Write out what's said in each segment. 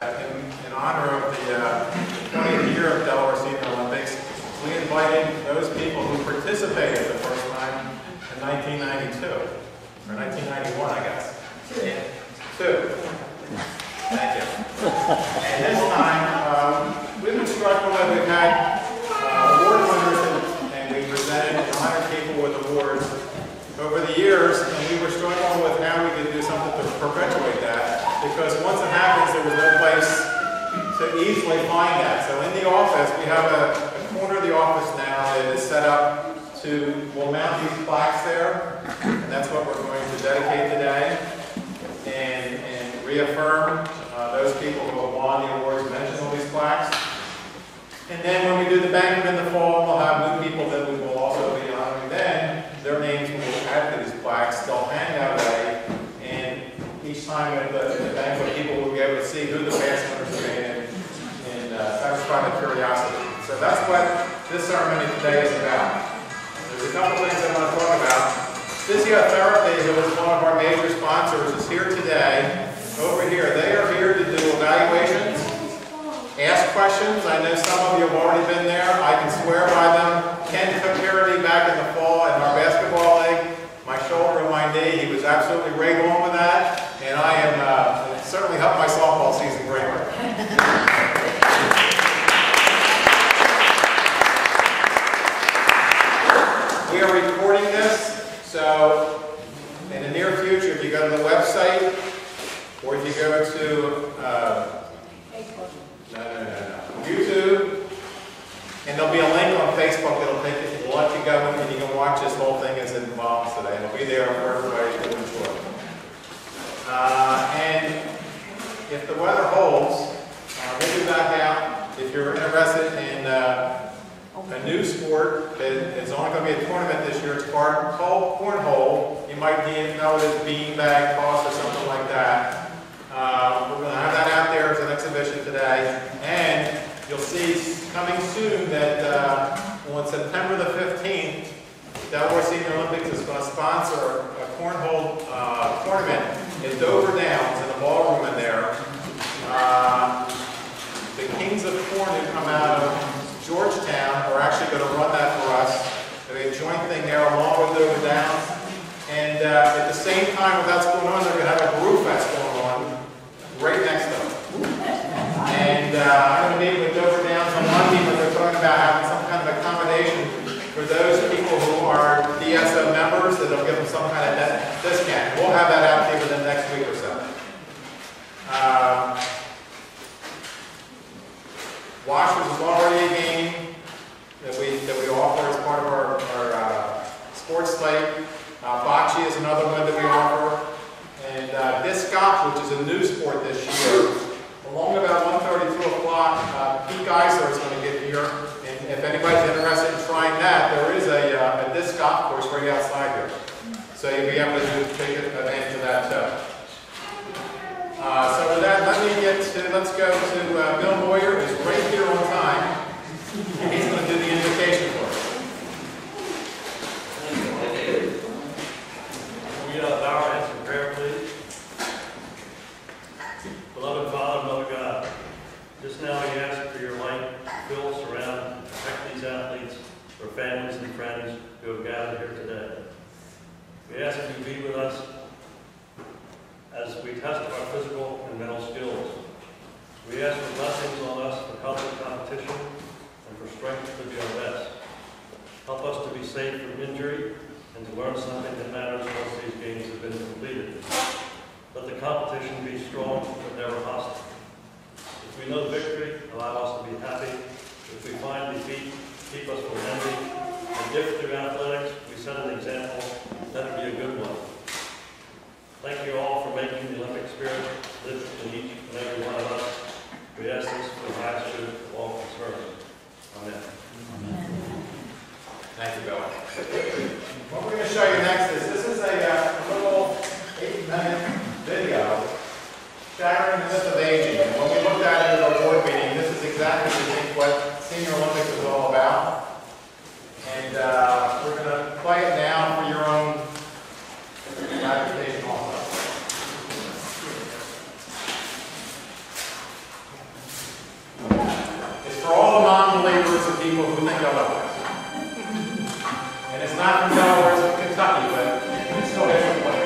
In honor of the 20th year of Delaware Senior Olympics, we invited those people who participated the first time in 1992, or 1991, I guess. Two. Thank you. And this time, we've been struggling with, we've had award winners and we presented and honored people with awards over the years, and we were struggling with how we could do something to perpetuate that, because once it happens, there was no place to easily find that. So in the office, we have a corner of the office now that is set up to, we'll mount these plaques there, and that's what we're going to dedicate today, and reaffirm those people who have won the awards mentioned on these plaques. And then when we do the banquet in the fall, we'll have new people that we will also be honoring then. Their names will be added to these plaques. They'll hang that way, and each time at the banquet, people will be able to see who the past winners have been and satisfy the curiosity. So that's what this ceremony today is about. There's a couple things I want to talk about. Physiotherapy, who is one of our major sponsors, is here today. Over here, they are here to do evaluations, ask questions. I know some of you have already been there. I can swear by them. Ken took care of me back in the fall in our basketball league. My shoulder and my knee, he was absolutely right on with that. And I am certainly helped my softball season greatly. We are recording this, so in the near future, if you go to the website, or if you go to YouTube, and there'll be a link on Facebook that'll take you, we'll let you go and you can watch this whole thing as it involves today. It'll be there for everybody to enjoy. And if the weather holds, we'll be back out. If you're interested in a new sport that is only going to be a tournament this year, it's called cornhole. You might know it as beanbag toss or something like that. We're going to have that out there as an exhibition today, and you'll see coming soon that on September the 15th, Delaware Senior Olympics is going to sponsor a cornhole tournament in Dover Downs in the ballroom in there. The Kings of Corn who come out of Georgetown are actually going to run that for us. There'll be a joint thing there along with Dover Downs. And at the same time when that's going on, they're going to have a brew fest going on right next to them. And I'm going to meet with Dover Downs on Monday, but they're talking about having some kind of accommodation for those people who are DSO members, that they'll give them some kind of discount. We'll have that out to you within the next week or so. Washers is already a game that we offer as part of our sports slate. Bocce is another one that we offer. And disc golf, which is a new sport this year. Along about 1:30, 2 o'clock, Pete Geisler is going to get here. And if anybody's interested in trying that, there is a disc golf course right outside here. So you'll be able to take advantage of that too. So with that, let's go to Bill Moyer, who's right here on time. And he's going to do the invocation for us. We bow our heads in prayer, please. Beloved Father, Mother God, just now we ask for your light to fill, surround, and protect these athletes, their families and friends who have gathered here today. We ask that you be with us as we test our physical and mental skills. We ask for blessings on us for healthy competition and for strength to be our best. Help us to be safe from injury and to learn something that matters once these games have been completed. Let the competition be strong but never hostile. If we know victory, allow us to be happy. If we find defeat, keep us from envy. And if through athletics we set an example, let it be a good one. Thank you all for making the Olympic spirit live in each and every one of us. We ask this for the highest good of all concerned. Amen. Amen. Thank you, Bill. What we're going to show you next is this is a little 8-minute video shattering the myth of aging. And when we looked at it at our board meeting, this is exactly what Senior Olympics is all about. And we're going to play it now for your people who think otherwise. And it's not from Delaware, it's from Kentucky, but it still gets the point.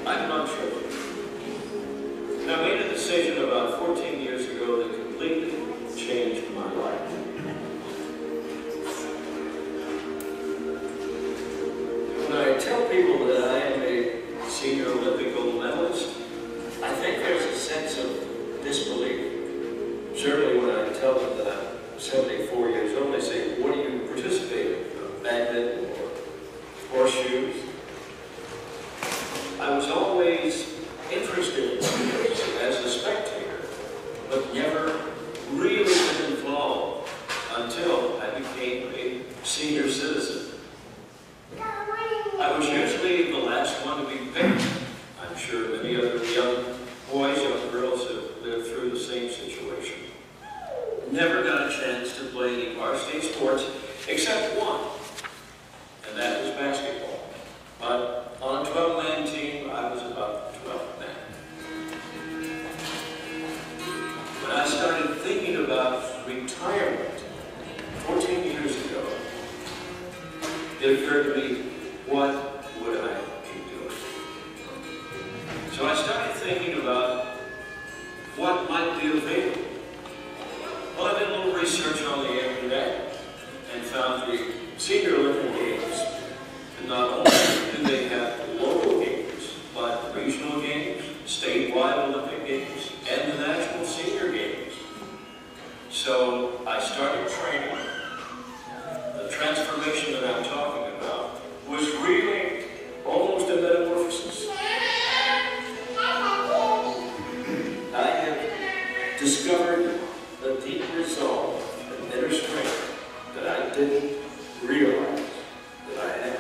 I'm not sure. And I made a decision about 14 years ago that completely changed my life. When I tell people that I am a senior Olympic gold medalist, I think there's a sense of disbelief. Certainly when I tell them that I'm 74 years old, they say, what do you participate in? Badminton or horseshoes? I was always interested in sports as a spectator, but never really been involved until I became a senior citizen. I was usually the last one to be picked. I'm sure many other young boys, young girls have lived through the same situation. Never got a chance to play any varsity sports except one, and that was basketball. But on a 12-man team, I was about the 12th man. When I started thinking about retirement 14 years ago, it occurred to me, what would I be doing? So I started thinking about what might be available. Well, I did a little research on the internet and found the Senior Olympic Games. And not only do they have local games, but regional games, statewide Olympic Games, and the National Senior Games. So I started training. The transformation that I'm talking about was really almost a metamorphosis. I have discovered a deep resolve and inner strength that I didn't realize that I had.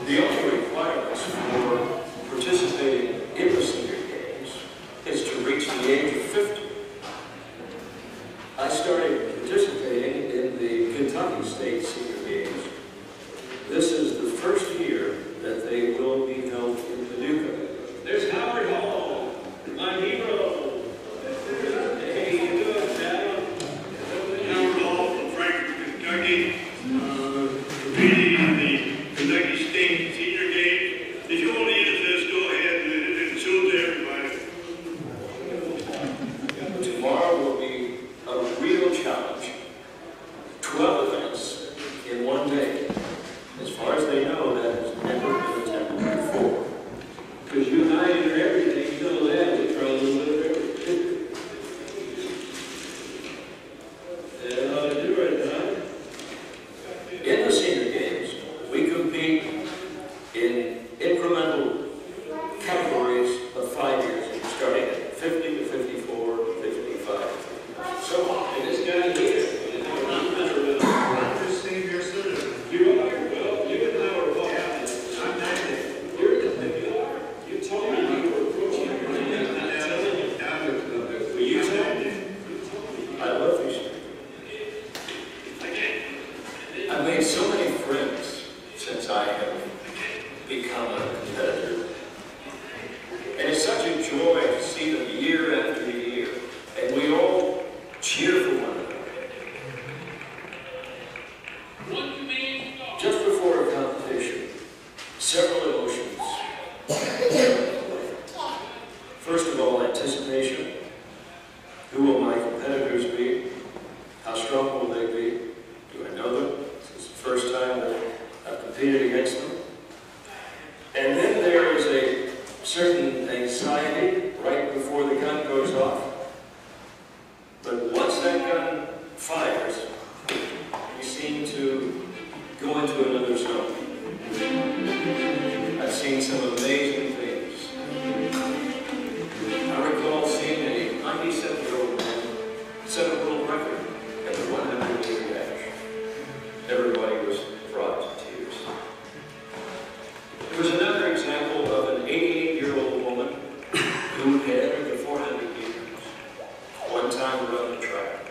The only requirements for participating in the Senior Games is to reach the age of 50. I started participating in the Kentucky State Senior Games. This is the first year that they will be held in Paducah. There's Howard Hall, my hero. Hey, you doing, Dad? Howard Hall from Frankfort, Kentucky, competing in the Kentucky State Senior Games. If you want to use this, go ahead and show it to everybody. Tomorrow will be a real challenge. 12 events in one day. As far as they know, that has never been attempted before. Because you and I enter everything, you know that, we try a little bit of everything. And how to do it, huh? In the Senior Games, we compete in incremental categories of 5 years, starting at 50 to 54, 55. So, and this guy here, I'm just senior citizen. you are, well, you and I were both. I'm 90. You're the you told me you were approaching your Will you tell me? I love you. I've made so many friends since I have become a competitor. And it's such a joy to see them year after year. And we all cheer for one another. Just before a competition, several emotions. First of all, anticipation. Who will my competitors be? How strong will they be? Do I know them? This is the first time that I've competed against them. And then there is a certain anxiety right before the gun goes off. But once that gun fires, we seem to go into another zone. I've seen some amazing things. I recall seeing a 97-year-old man set a world record at the 100-meter dash. There's another example of an 88-year-old woman who had entered the 400 meters one time around the track.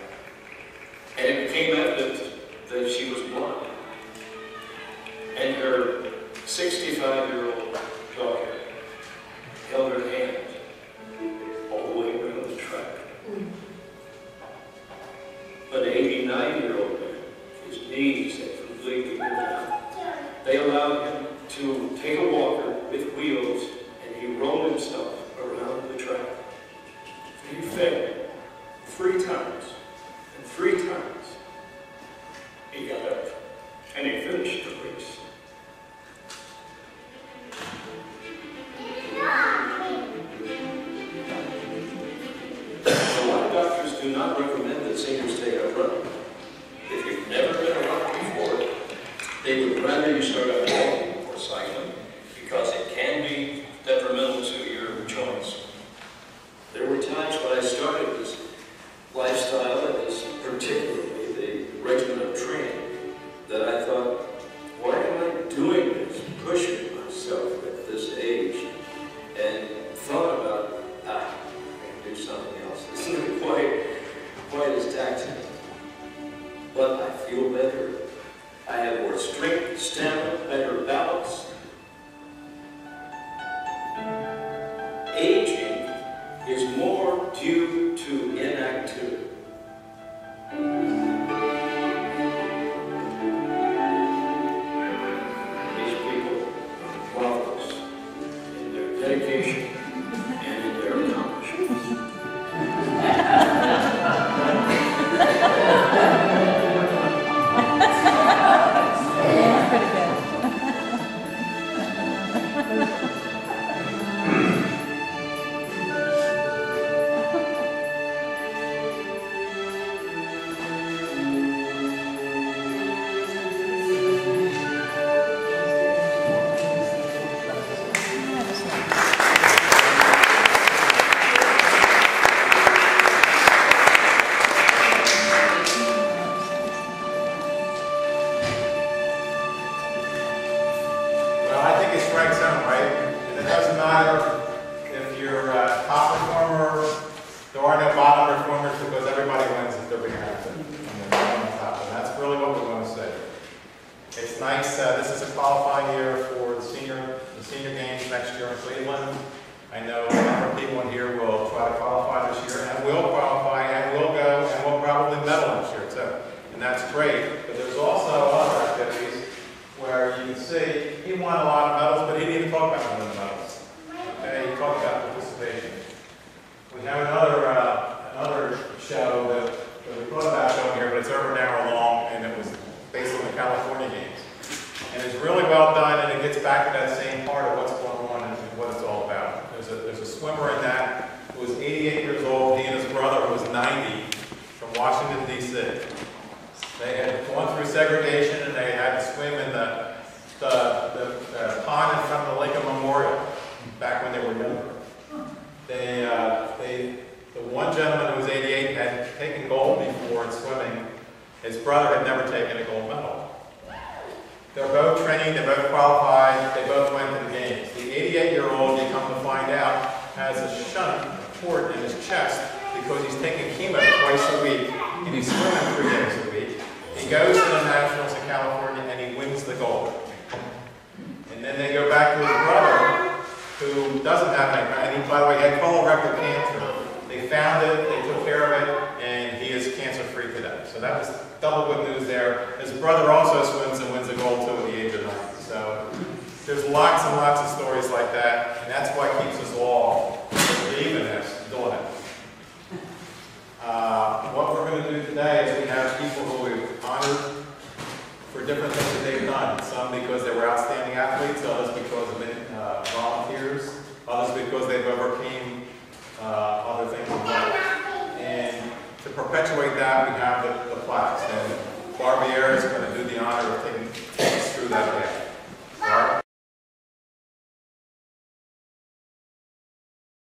And it became evident that she was blind. And her 65-year-old daughter held her hand all the way around the track. An 89-year-old man, his knees had completely given out. They allowed him to take a walker with wheels, and he rolled himself around the track. He failed 3 times, and 3 times he got up, and he finished the race. A lot of doctors do not recommend that seniors take up running. If you've never been a runner before, they would rather you start out walking or cycling because it can be detrimental to your joints. There were times when I started this lifestyle, and this particularly the regimen of training, that I thought, why am I doing this, pushing myself at this age? And thought about, I can do something else. This isn't quite as taxing. But I feel better. I have more strength, stamina, better balance. Aging is more due to inactivity. These people are marvelous in their dedication and in their accomplishments. different things that they've done. Some because they were outstanding athletes.